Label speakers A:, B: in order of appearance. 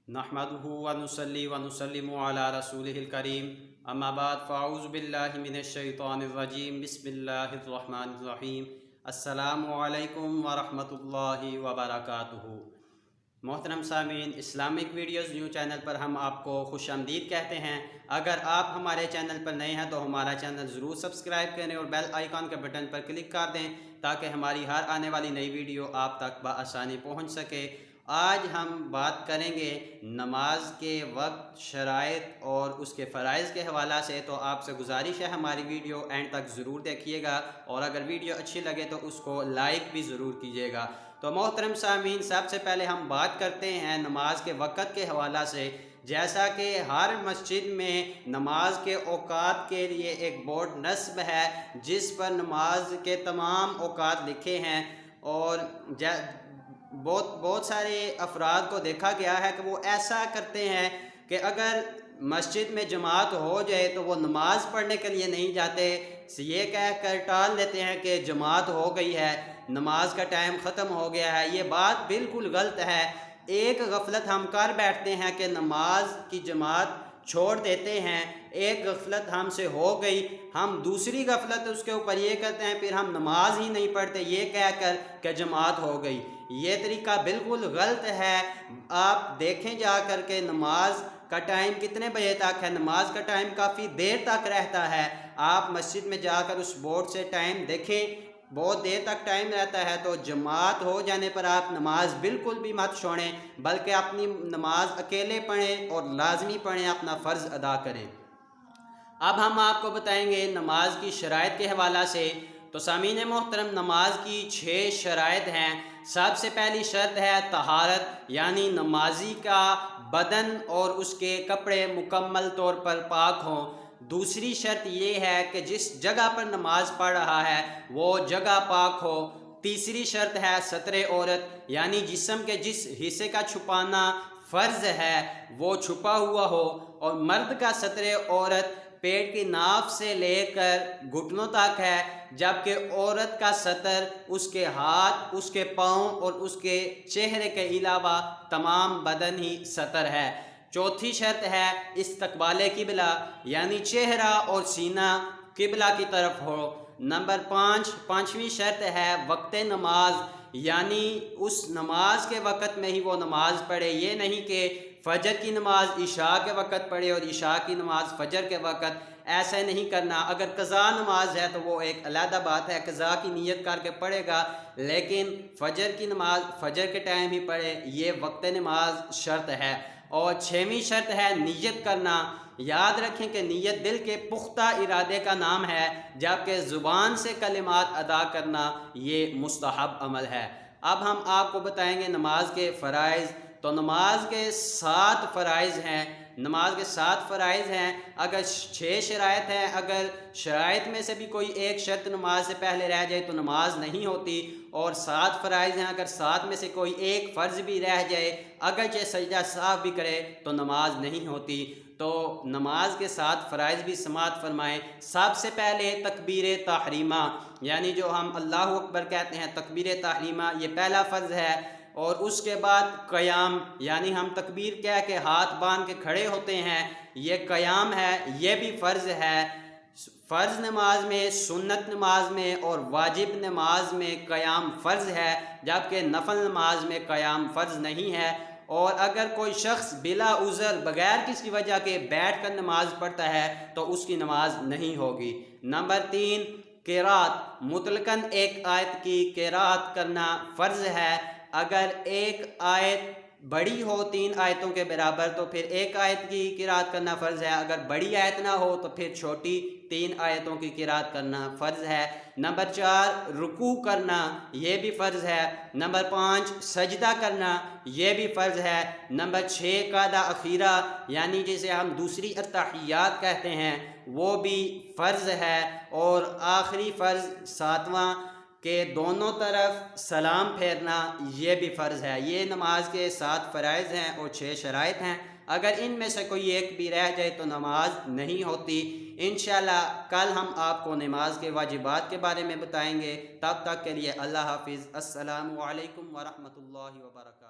A: नहमदुहु व नुसल्ली व नुसल्लिमु अला रसूलिहिल करीम अम्मा बाद फ़अऊज़ु बिल्लाहि मिनश शैतानिर रजीम बिस्मिल्लाहिर रहमानिर रहीम अस्सलामु अलैकुम व रहमतुल्लाहि व बरकातुहू। मोहतरम सामीन, इस्लामिक वीडियोज़ न्यू चैनल पर हम आपको खुश आमदीद कहते हैं। अगर आप हमारे चैनल पर नए हैं तो हमारा चैनल ज़रूर सब्सक्राइब करें और बेल आइकॉन के बटन पर क्लिक कर दें ताकि हमारी हर आने वाली नई वीडियो आप तक बआसानी पहुंच सके। आज हम बात करेंगे नमाज के वक्त, शराइत और उसके फ़राइज़ के हवाला से। तो आपसे गुजारिश है हमारी वीडियो एंड तक ज़रूर देखिएगा और अगर वीडियो अच्छी लगे तो उसको लाइक भी ज़रूर कीजिएगा। तो मोहतरम सामीन, सबसे पहले हम बात करते हैं नमाज के वक़्त के हवाला से। जैसा कि हर मस्जिद में नमाज के औकात के लिए एक बोर्ड नस्ब है जिस पर नमाज के तमाम औकात लिखे हैं और बहुत सारे अफराद को देखा गया है कि वो ऐसा करते हैं कि अगर मस्जिद में जमात हो जाए तो वो नमाज़ पढ़ने के लिए नहीं जाते, ये कह कर टाल देते हैं कि जमात हो गई है, नमाज का टाइम ख़त्म हो गया है। ये बात बिल्कुल गलत है। एक गफलत हम कर बैठते हैं कि नमाज की जमात छोड़ देते हैं, एक गफलत हमसे हो गई, हम दूसरी गफलत उसके ऊपर ये करते हैं, फिर हम नमाज ही नहीं पढ़ते ये कहकर कि जमात हो गई। ये तरीका बिल्कुल गलत है। आप देखें जा कर के नमाज का टाइम कितने बजे तक है। नमाज का टाइम काफ़ी देर तक रहता है। आप मस्जिद में जाकर उस बोर्ड से टाइम देखें, बहुत देर तक टाइम रहता है। तो जमात हो जाने पर आप नमाज बिल्कुल भी मत छोड़ें, बल्कि अपनी नमाज अकेले पढ़ें और लाजमी पढ़ें, अपना फ़र्ज़ अदा करें। अब हम आपको बताएंगे नमाज की शराइत के हवाला से। तो सामीन मोहतरम, नमाज की 6 शराइत हैं। सबसे पहली शर्त है तहारत, यानी नमाजी का बदन और उसके कपड़े मुकम्मल तौर पर पाक हों। दूसरी शर्त ये है कि जिस जगह पर नमाज पढ़ रहा है वो जगह पाक हो। तीसरी शर्त है सतरे औरत, यानी जिस्म के जिस हिस्से का छुपाना फ़र्ज़ है वो छुपा हुआ हो। और मर्द का सतरे औरत पेट की नाफ से लेकर घुटनों तक है, जबकि औरत का सतर उसके हाथ, उसके पाँव और उसके चेहरे के अलावा तमाम बदन ही सतर है। चौथी शर्त है इस्तकबाले किबला, यानी चेहरा और सीना किबला की तरफ हो। नंबर 5, पाँचवीं शर्त है वक्त नमाज, यानी उस नमाज के वक़्त में ही वो नमाज पढ़े। ये नहीं कि फ़जर की नमाज इशा के वक़्त पढ़े और इशा की नमाज फ़जर के वक़्त, ऐसा नहीं करना। अगर क़ज़ा नमाज है तो वो एक अलहदा बात है, क़ज़ा की नीयत करके पढ़ेगा, लेकिन फ़जर की नमाज फ़जर के टाइम ही पढ़े, ये वक्त नमाज शर्त है। और 6वीं शर्त है नीयत करना। याद रखें कि नीयत दिल के पुख्ता इरादे का नाम है, जबकि ज़ुबान से कलिमात अदा करना ये मुस्तहब अमल है। अब हम आपको बताएंगे नमाज के फ़राइज़। तो नमाज के 7 फ़राइज़ हैं। नमाज के 7 फ़राइज़ हैं। अगर 6 शराइत हैं, अगर शराइत में से भी कोई एक शर्त नमाज से पहले रह जाए तो नमाज नहीं होती। और 7 फ़राइज़ हैं, अगर 7 में से कोई एक फ़र्ज़ भी रह जाए, अगरचे सजदा साफ भी करे तो नमाज नहीं होती। तो नमाज के 7 फ़राइज़ भी समाअत फरमाएँ। सबसे पहले तकबीर तहरीमा, यानी जो हम अल्लाहु अकबर कहते हैं, तकबीर तहरीमा ये पहला फ़र्ज़ है। और उसके बाद क़याम, यानी हम तकबीर कह के हाथ बांध के खड़े होते हैं, ये क़याम है, ये भी फ़र्ज़ है। फ़र्ज़ नमाज में, सुन्नत नमाज में और वाजिब नमाज में क़याम फ़र्ज़ है, जबकि नफल नमाज में क़याम फ़र्ज़ नहीं है। और अगर कोई शख्स बिला उज़र बग़ैर किसी वजह के बैठ कर नमाज पढ़ता है तो उसकी नमाज नहीं होगी। नंबर 3, क़िरात, मुतलकन एक आयत की क़िरात करना फ़र्ज़ है। अगर एक आयत बड़ी हो 3 आयतों के बराबर तो फिर एक आयत की क़िरात करना फ़र्ज़ है। अगर बड़ी आयत ना हो तो फिर छोटी 3 आयतों की क़िरात करना फ़र्ज़ है। नंबर 4, रुकू करना, ये भी फ़र्ज़ है। नंबर 5, सजदा करना, ये भी फ़र्ज़ है। नंबर 6, क़ादा अखीरा, यानी जिसे हम दूसरी अत्तहियात कहते हैं, वो भी फ़र्ज़ है। और आखिरी फ़र्ज़ 7वां के दोनों तरफ सलाम फेरना, ये भी फ़र्ज़ है। ये नमाज के 7 फ़राइज़ हैं और 6 शराइत हैं। अगर इनमें से कोई एक भी रह जाए तो नमाज नहीं होती। इंशाअल्लाह कल हम आपको नमाज के वाजिबात के बारे में बताएंगे। तब तक के लिए अल्लाह हाफ़िज़। अस्सलामु अलैकुम व रहमतुल्लाहि व बरकातुहू।